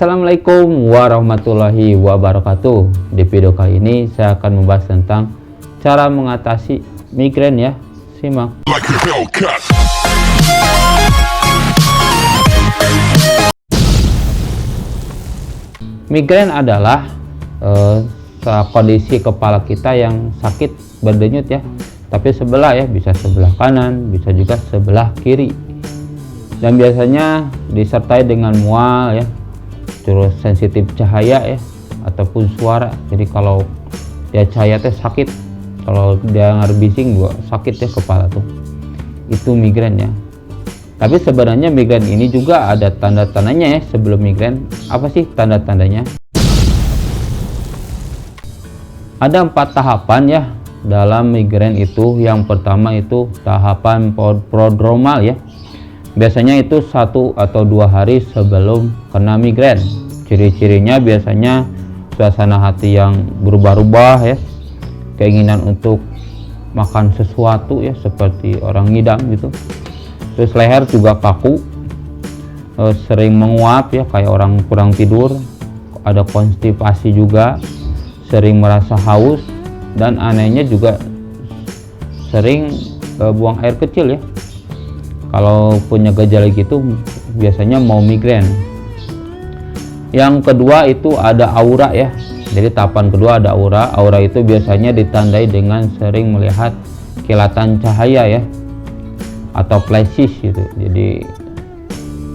Assalamualaikum warahmatullahi wabarakatuh. Di video kali ini saya akan membahas tentang cara mengatasi migrain ya. Simak. Migrain adalah kondisi kepala kita yang sakit berdenyut ya, tapi sebelah ya, bisa sebelah kanan, bisa juga sebelah kiri, dan biasanya disertai dengan mual ya, terus sensitif cahaya ya, ataupun suara. Jadi kalau dia cahaya teh sakit, kalau dia bising juga sakit ya kepala tuh, itu migrain ya. Tapi sebenarnya migrain ini juga ada tanda-tandanya ya sebelum migrain. Apa sih tanda-tandanya? Ada 4 tahapan ya dalam migrain itu. Yang pertama itu tahapan prodromal ya. Biasanya itu 1 atau 2 hari sebelum kena migrain. Ciri-cirinya biasanya suasana hati yang berubah-ubah ya, keinginan untuk makan sesuatu ya, seperti orang ngidam gitu. Terus leher juga kaku, sering menguap ya, kayak orang kurang tidur. Ada konstipasi juga, sering merasa haus, dan anehnya juga sering buang air kecil ya. Kalau punya gejala gitu biasanya mau migrain. Yang kedua itu ada aura ya. Jadi tahapan kedua ada aura. Aura itu biasanya ditandai dengan sering melihat kilatan cahaya ya, atau flashes gitu. Jadi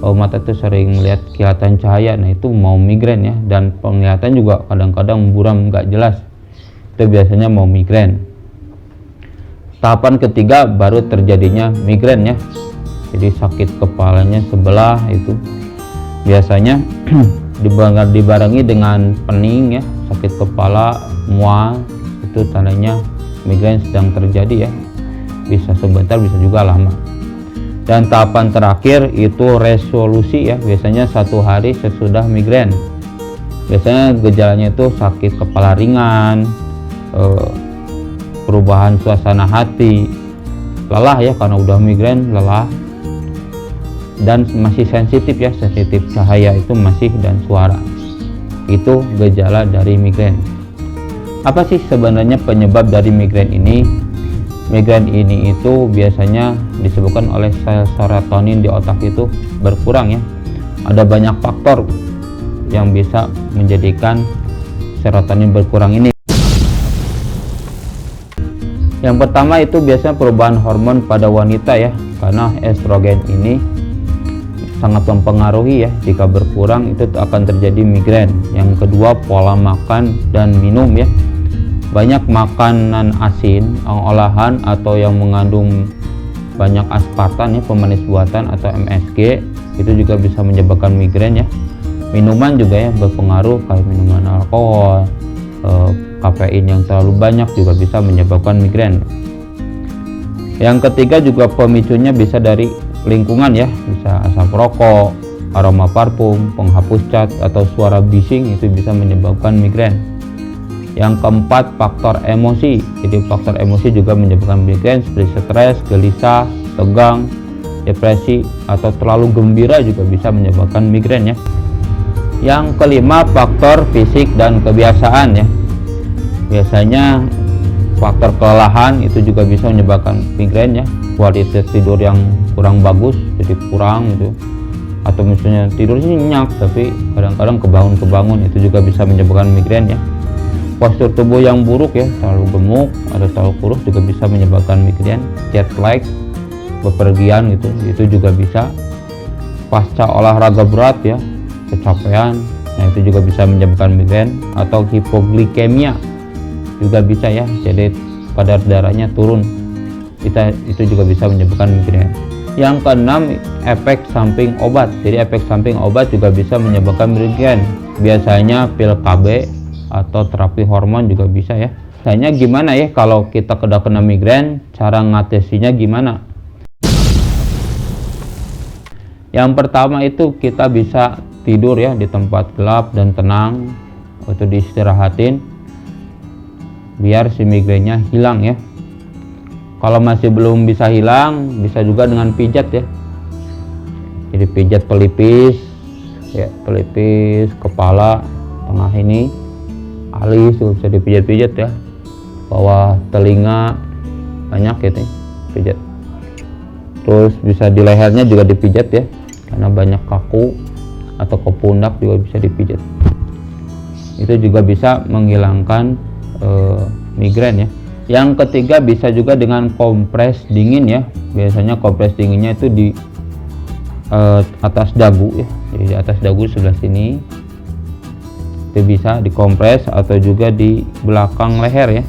mata itu sering melihat kilatan cahaya. Nah itu mau migrain ya. Dan penglihatan juga kadang-kadang buram nggak jelas, itu biasanya mau migrain. Tahapan ketiga baru terjadinya migrain ya. Jadi sakit kepalanya sebelah itu biasanya dibarengi dengan pening ya, sakit kepala, mual. Itu tandanya migrain sedang terjadi ya. Bisa sebentar, bisa juga lama. Dan tahapan terakhir itu resolusi ya. Biasanya 1 hari sesudah migrain. Biasanya gejalanya itu sakit kepala ringan, perubahan suasana hati, lelah ya, karena udah migrain lelah, dan masih sensitif ya, sensitif cahaya itu masih, dan suara. Itu gejala dari migrain. Apa sih sebenarnya penyebab dari migrain ini? Migrain ini itu biasanya disebabkan oleh sel serotonin di otak itu berkurang ya. Ada banyak faktor yang bisa menjadikan serotonin berkurang ini. Yang pertama itu biasanya perubahan hormon pada wanita ya, karena estrogen ini sangat mempengaruhi ya. Jika berkurang itu akan terjadi migrain. Yang kedua pola makan dan minum ya. Banyak makanan asin, olahan, atau yang mengandung banyak aspartan ya, pemanis buatan atau MSG, itu juga bisa menyebabkan migrain ya. Minuman juga ya berpengaruh, kayak minuman alkohol, kafein yang terlalu banyak juga bisa menyebabkan migrain. Yang ketiga juga pemicunya bisa dari lingkungan ya, bisa asap rokok, aroma parfum, penghapus cat, atau suara bising, itu bisa menyebabkan migrain. Yang keempat faktor emosi. Jadi faktor emosi juga menyebabkan migrain, seperti stres, gelisah, tegang, depresi, atau terlalu gembira juga bisa menyebabkan migrain ya. Yang kelima faktor fisik dan kebiasaan ya. Biasanya faktor kelelahan itu juga bisa menyebabkan migrain ya. Kualitas tidur yang kurang bagus, jadi kurang gitu, atau misalnya tidur nyenyak tapi kadang-kadang kebangun itu juga bisa menyebabkan migrain ya. Postur tubuh yang buruk ya, terlalu gemuk atau terlalu kurus juga bisa menyebabkan migrain. Jet lag, bepergian gitu, itu juga bisa. Pasca olahraga berat ya, kecapean, nah itu juga bisa menyebabkan migrain. Atau hipoglikemia juga bisa ya, jadi kadar darahnya turun, itu juga bisa menyebabkan migrain. Yang keenam efek samping obat. Jadi efek samping obat juga bisa menyebabkan migrain. Biasanya pil KB atau terapi hormon juga bisa ya. Tanya gimana ya kalau kita udah kena migrain, cara ngatasinya gimana? Yang pertama itu kita bisa tidur ya di tempat gelap dan tenang, atau diistirahatin biar si migrainnya hilang ya. Kalau masih belum bisa hilang, bisa juga dengan pijat ya. Jadi pijat pelipis ya, pelipis, kepala, tengah ini, alis tuh bisa dipijat-pijat ya, bawah telinga banyak gitu ya, pijat. Terus bisa di lehernya juga dipijat ya, karena banyak kaku, atau ke pundak juga bisa dipijat. Itu juga bisa menghilangkan migrain ya. Yang ketiga bisa juga dengan kompres dingin ya. Biasanya kompres dinginnya itu di atas dagu ya, jadi di atas dagu sebelah sini itu bisa dikompres, atau juga di belakang leher ya,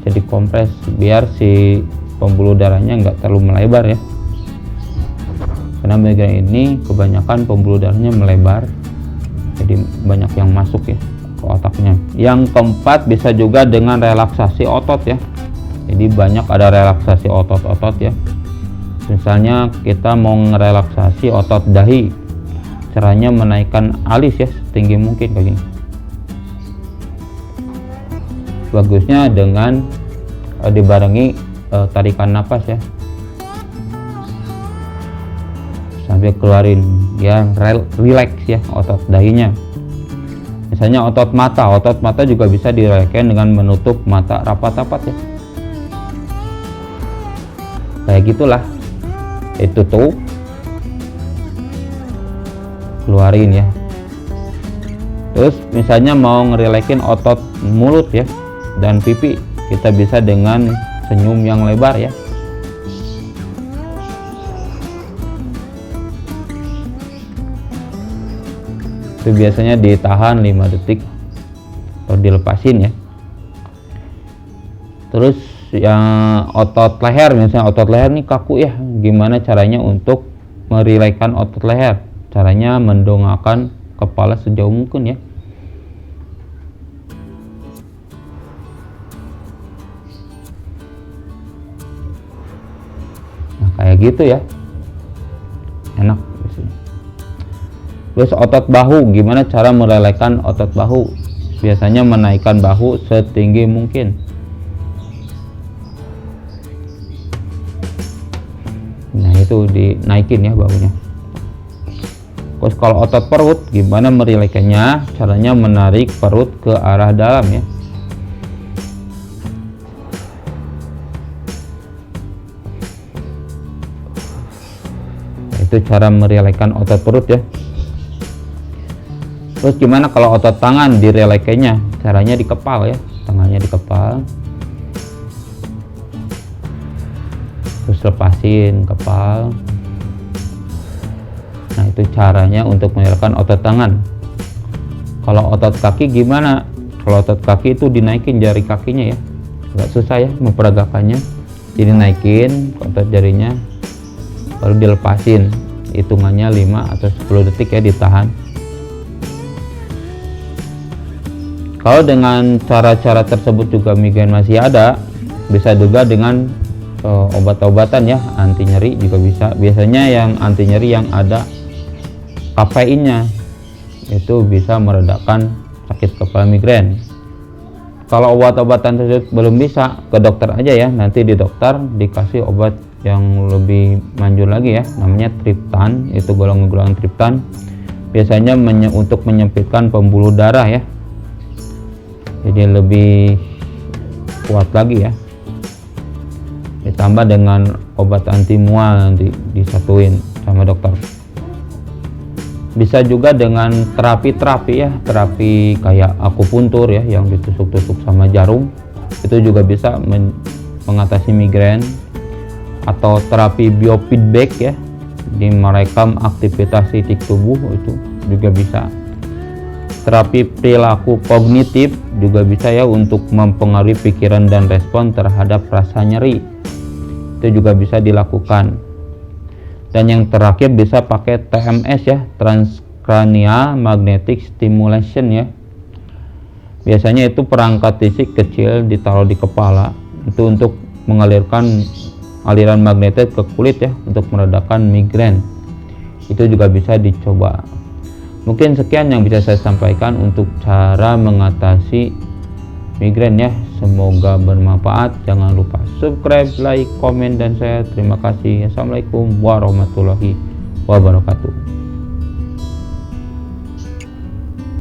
jadi kompres biar si pembuluh darahnya nggak terlalu melebar ya, karena migrain ini kebanyakan pembuluh darahnya melebar, jadi banyak yang masuk ya ke otaknya. Yang keempat bisa juga dengan relaksasi otot ya, jadi banyak ada relaksasi otot-otot ya. Misalnya kita mau ngerelaksasi otot dahi, caranya menaikkan alis ya setinggi mungkin kayak gini. Bagusnya dengan dibarengi tarikan napas ya, sambil keluarin ya, relax ya otot dahinya. Misalnya otot mata juga bisa direlakskan dengan menutup mata rapat-rapat ya, kayak gitulah. Itu tuh keluarin ya. Terus misalnya mau ngerelakin otot mulut ya dan pipi, kita bisa dengan senyum yang lebar ya. Itu biasanya ditahan 5 detik atau dilepasin ya. Terus yang otot leher, misalnya otot leher nih kaku ya, gimana caranya untuk merilekkan otot leher? Caranya mendongakkan kepala sejauh mungkin ya. Nah kayak gitu ya, enak biasanya. Terus otot bahu, gimana cara merilekkan otot bahu? Biasanya menaikkan bahu setinggi mungkin. Nah itu dinaikin ya bahunya. Terus kalau otot perut, gimana merilekkannya? Caranya menarik perut ke arah dalam ya. Itu cara merilekkan otot perut ya. Terus gimana kalau otot tangan dirilekkannya? Caranya di kepal ya, tangannya di kepal. Terus lepasin kepal. Nah itu caranya untuk merilekkan otot tangan. Kalau otot kaki gimana? Kalau otot kaki itu dinaikin jari kakinya ya, agak susah ya memperagakannya. Jadi naikin otot jarinya, baru dilepasin, hitungannya 5 atau 10 detik ya, ditahan. Kalau dengan cara-cara tersebut juga migrain masih ada, bisa juga dengan obat-obatan ya, anti nyeri juga bisa. Biasanya yang anti nyeri yang ada kafeinnya itu bisa meredakan sakit kepala migrain. Kalau obat-obatan tersebut belum bisa, ke dokter aja ya, nanti di dokter dikasih obat yang lebih manjur lagi ya, namanya triptan. Itu golongan triptan biasanya untuk menyempitkan pembuluh darah ya, jadi lebih kuat lagi ya. Ditambah dengan obat anti mual nanti disatuin sama dokter. Bisa juga dengan terapi ya, terapi kayak akupuntur ya, yang ditusuk-tusuk sama jarum, itu juga bisa mengatasi migrain. Atau terapi biofeedback ya, di merekam aktivitas titik tubuh, itu juga bisa. Terapi perilaku kognitif juga bisa ya, untuk mempengaruhi pikiran dan respon terhadap rasa nyeri, itu juga bisa dilakukan. Dan yang terakhir bisa pakai TMS ya, transcranial magnetic stimulation ya. Biasanya itu perangkat listrik kecil ditaruh di kepala, itu untuk mengalirkan aliran magnetik ke kulit ya, untuk meredakan migrain. Itu juga bisa dicoba. Mungkin sekian yang bisa saya sampaikan untuk cara mengatasi migrain ya. Semoga bermanfaat. Jangan lupa subscribe, like, komen, dan share. Terima kasih. Assalamualaikum warahmatullahi wabarakatuh.